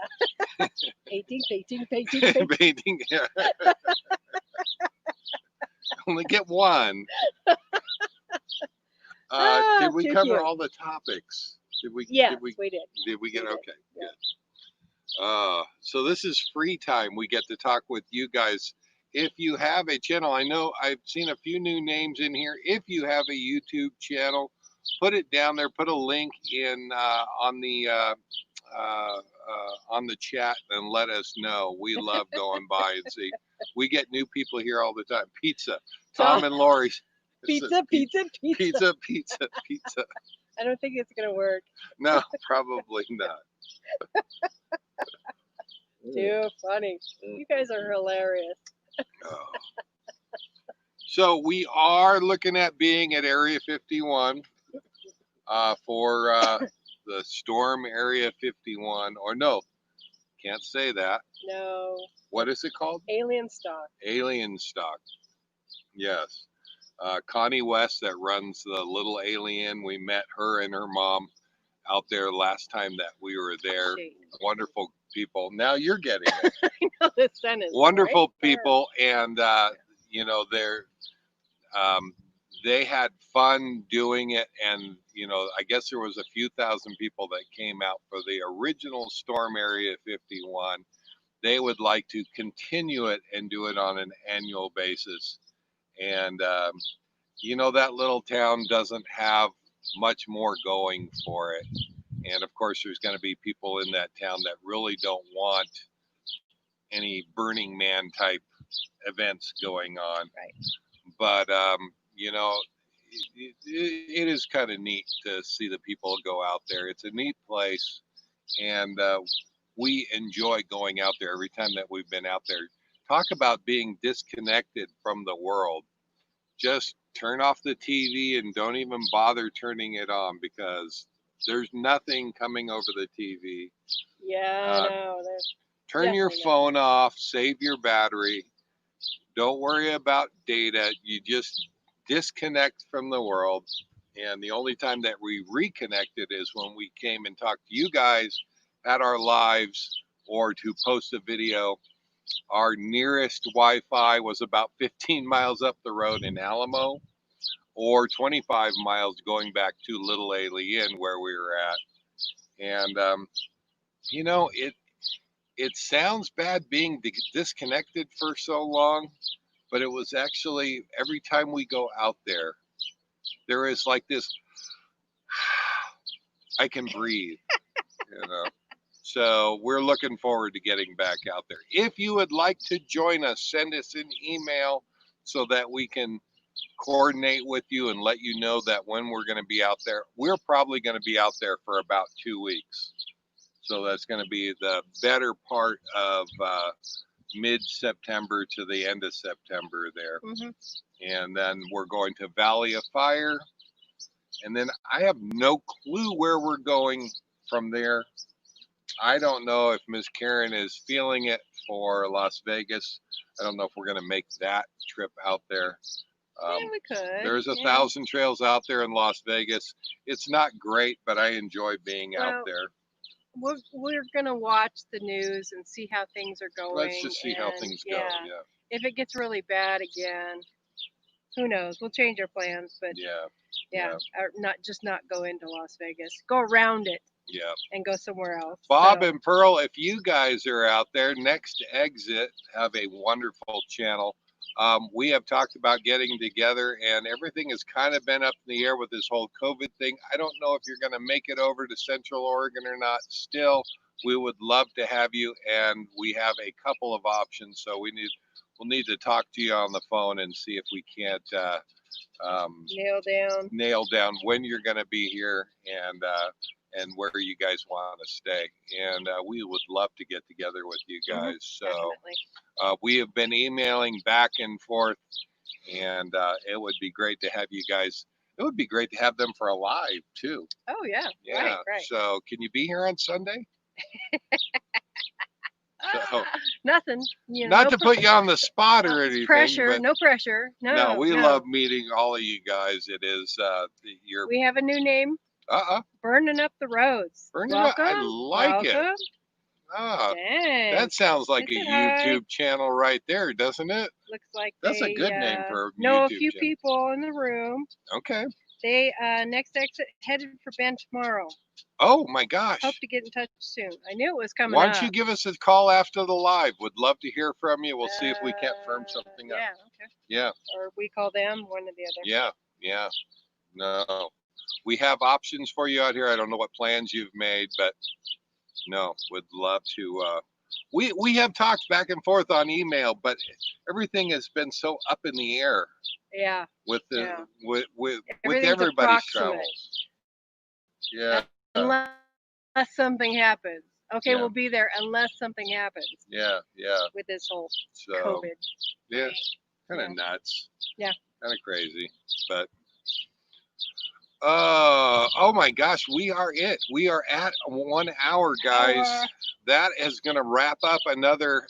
Painting. Painting. Yeah. Only get one. Did we cover all the topics? Yes, we did. Did we get okay? Yeah. So this is free time. We get to talk with you guys. If you have a channel, I know I've seen a few new names in here. If you have a YouTube channel, put it down there. Put a link in on the chat and let us know. We love going by and see. We get new people here all the time. Pizza. Tom and Lori's. Pizza. Pizza. I don't think it's gonna work. No, probably not. Too funny. You guys are hilarious. Oh. So we are looking at being at Area 51 for the Storm Area 51. Or no, can't say that. No. What is it called? Alien stock. Alien stock. Yes. Connie West that runs the Little Alien. We met her and her mom out there last time that we were there. Wonderful people. Now you're getting it. I know, the sun is Wonderful right there. people, and you know, they had fun doing it, and you know, I guess there was a few thousand people that came out for the original Storm Area 51. They would like to continue it and do it on an annual basis, and you know, that little town doesn't have much more going for it. And of course, there's going to be people in that town that really don't want any Burning Man type events going on. Right. But, you know, it is kind of neat to see the people go out there. It's a neat place. And we enjoy going out there every time that we've been out there. Talk about being disconnected from the world. Just turn off the TV and don't even bother turning it on, because there's nothing coming over the TV. Yeah, no. Turn your phone off, save your battery. Don't worry about data. You just disconnect from the world. And the only time that we reconnected is when we came and talked to you guys at our lives or to post a video. Our nearest Wi-Fi was about 15 miles up the road in Alamo, or 25 miles going back to Little Alien where we were at. And, you know, it sounds bad being disconnected for so long, but it was actually, every time we go out there, there is like this, I can breathe, you know. So we're looking forward to getting back out there. If you would like to join us, send us an email so that we can coordinate with you and let you know that when we're going to be out there. We're probably going to be out there for about 2 weeks. So that's going to be the better part of mid-September to the end of September there. Mm-hmm. And then we're going to Valley of Fire. And then I have no clue where we're going from there. I don't know if Miss Karen is feeling it for Las Vegas. I don't know if we're going to make that trip out there. Yeah, we could. There's 1,000 trails out there in Las Vegas. It's not great, but I enjoy being out there. We're going to watch the news and see how things are going. Let's just see how things go. Yeah. If it gets really bad again, who knows? We'll change our plans, but yeah. Or not go into Las Vegas. Go around it. Yeah. And go somewhere else. Bob and Pearl, if you guys are out there, next exit, have a wonderful channel. We have talked about getting together, and everything has kind of been up in the air with this whole COVID thing. I don't know if you're going to make it over to Central Oregon or not. Still, we would love to have you, and we have a couple of options. So we'll need to talk to you on the phone and see if we can't nail down when you're going to be here and where you guys want to stay. And we would love to get together with you guys. So we have been emailing back and forth, and it would be great to have you guys. It would be great to have them for a live too. Oh yeah. Right. So can you be here on Sunday? So, nothing. Not to put you on the spot or anything. Pressure, no pressure. No, we love meeting all of you guys. It is we have a new name. Burning up the roads. Welcome. I like it. That sounds like a YouTube channel right there, doesn't it? Looks like that's a good name for a YouTube know a few channel. people in the room. Okay. They next exit headed for Bend tomorrow. Oh my gosh. Hope to get in touch soon. I knew it was coming Why up. don't you give us a call after the live? Would love to hear from you. We'll see if we can't firm something up. Yeah, okay. Yeah. Or we call them, one or the other. Yeah. No. We have options for you out here. I don't know what plans you've made, but no, would love to. We have talked back and forth on email, but everything has been so up in the air. Yeah. With the with everything's everybody's approximate. travels. Yeah. Unless something happens. Okay, Yeah. we'll be there unless something happens. Yeah. With this whole So, COVID. Yeah. Kind of nuts. Yeah. Kind of crazy, but. Oh my gosh, we are at 1 hour, guys. That is going to wrap up another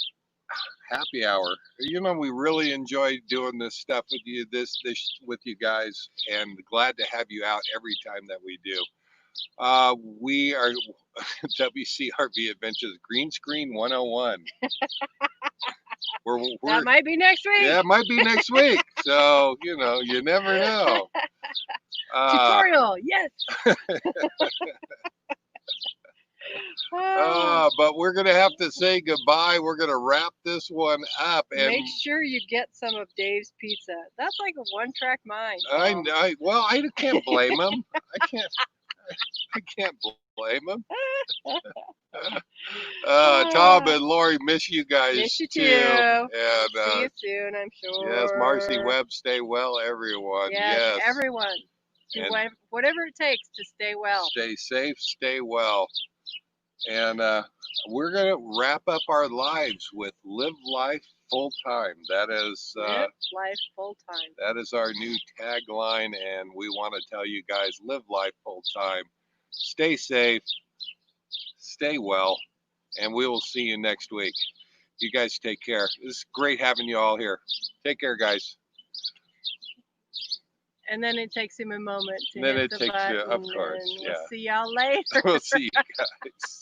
happy hour. You know, we really enjoy doing this stuff with you, this with you guys, and glad to have you out every time that we do. We are WCRV Adventures Green Screen 101. That might be next week. Yeah, it might be next week. So, you know, you never know. Tutorial, yes. But we're going to have to say goodbye. We're going to wrap this one up. And make sure you get some of Dave's pizza. That's like a one-track mind. Well, I can't blame him. I can't blame him. Tom and Lori, miss you guys. Miss you too. And, see you soon, I'm sure. Yes, Marcy, Webb, stay well, everyone. Yes. Everyone. Do whatever it takes to stay well. Stay safe, stay well. And we're going to wrap up our lives with Live Life Full Time. That is Live Life Full Time. That is our new tagline, and we want to tell you guys, live life full time. Stay safe, stay well, and we will see you next week. You guys take care. It's great having you all here. Take care, guys. And then it takes him a moment to hit hit the button. Of course, We'll see y'all later. We'll see you guys.